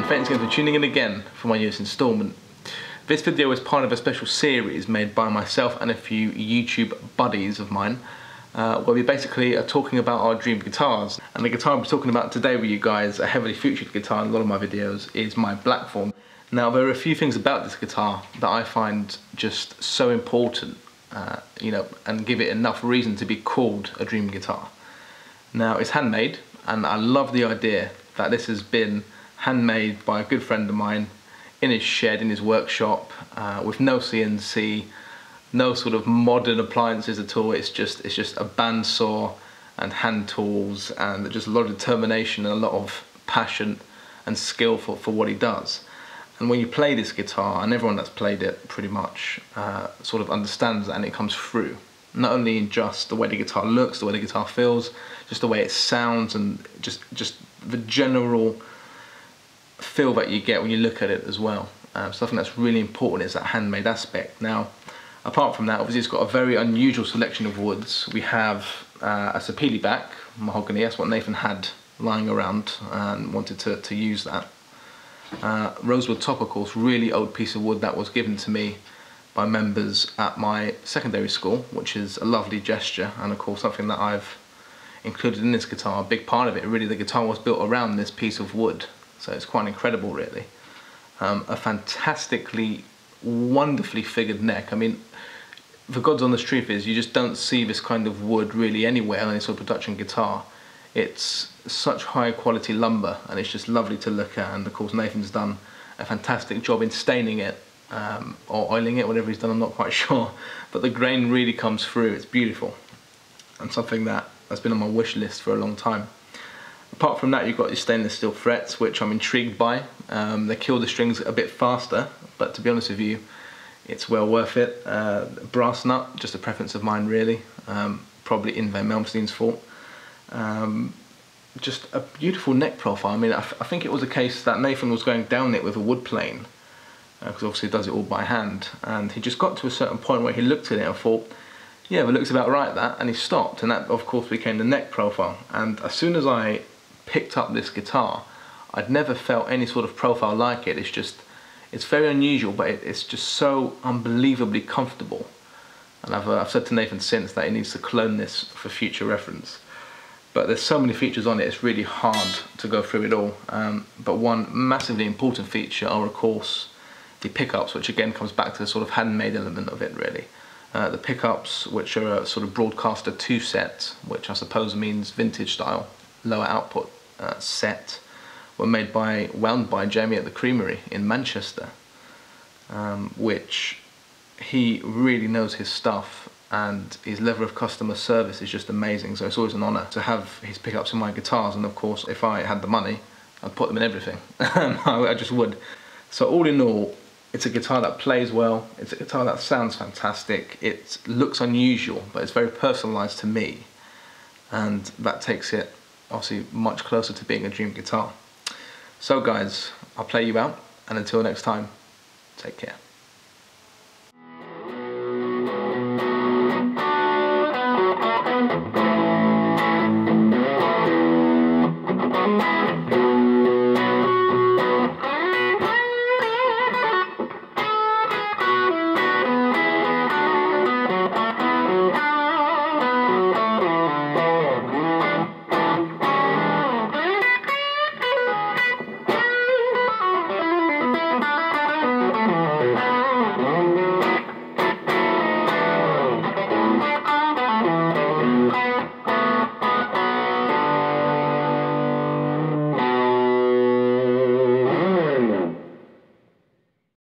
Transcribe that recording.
thanks again for tuning in again for my newest instalment. This video is part of a special series made by myself and a few YouTube buddies of mine, where we basically are talking about our dream guitars. And the guitar I'm talking about today with you guys, a heavily featured guitar in a lot of my videos, is my Blackthorn. Now there are a few things about this guitar that I find just so important, and give it enough reason to be called a dream guitar. Now it's handmade, and I love the idea that this has been handmade by a good friend of mine in his shed, in his workshop, with no CNC, no sort of modern appliances at all. It's just a bandsaw and hand tools, and just a lot of determination and a lot of passion and skill for what he does. And when you play this guitar, and everyone that's played it pretty much sort of understands that, and it comes through. Not only in just the way the guitar looks, the way the guitar feels, just the way it sounds, and just the general feel that you get when you look at it as well. Something that's really important is that handmade aspect. Now, apart from that, obviously it's got a very unusual selection of woods. We have a sapele back, mahogany. That's what Nathan had lying around and wanted to use that. Rosewood top, of course, really old piece of wood that was given to me by members at my secondary school, which is a lovely gesture, and of course something that I've included in this guitar. A big part of it, really, the guitar was built around this piece of wood, so it's quite incredible, really. A fantastically, wonderfully figured neck. I mean, for God's honest truth is, you just don't see this kind of wood really anywhere on any sort of production guitar. It's such high quality lumber, and it's just lovely to look at. And of course Nathan's done a fantastic job in staining it, or oiling it, whatever he's done, I'm not quite sure, but the grain really comes through. It's beautiful, and something that's been on my wish list for a long time. Apart from that, you've got your stainless steel frets, which I'm intrigued by. They kill the strings a bit faster, but to be honest with you, it's well worth it. Brass nut, just a preference of mine, really. Probably Ingvar Malmsteen's fault. Just a beautiful neck profile. I mean, I think it was a case that Nathan was going down it with a wood plane, because obviously he does it all by hand, and he just got to a certain point where he looked at it and thought, yeah, well, it looks about right, that, and he stopped, and that of course became the neck profile. And as soon as I picked up this guitar, I'd never felt any sort of profile like it. It's very unusual, but it's just so unbelievably comfortable. And I've said to Nathan since that he needs to clone this for future reference. But there's so many features on it, it's really hard to go through it all. But one massively important feature are, of course, the pickups, which again comes back to the sort of handmade element of it, really. The pickups, which are a sort of broadcaster 2 set, which I suppose means vintage style, lower output set, were wound by Jamie at the Creamery in Manchester, which he really knows his stuff, and his level of customer service is just amazing. So it's always an honour to have his pickups in my guitars, and of course if I had the money I'd put them in everything. I just would. So all in all, it's a guitar that plays well, it's a guitar that sounds fantastic, it looks unusual, but it's very personalised to me, and that takes it obviously much closer to being a dream guitar. So guys, I'll play you out, and until next time, take care.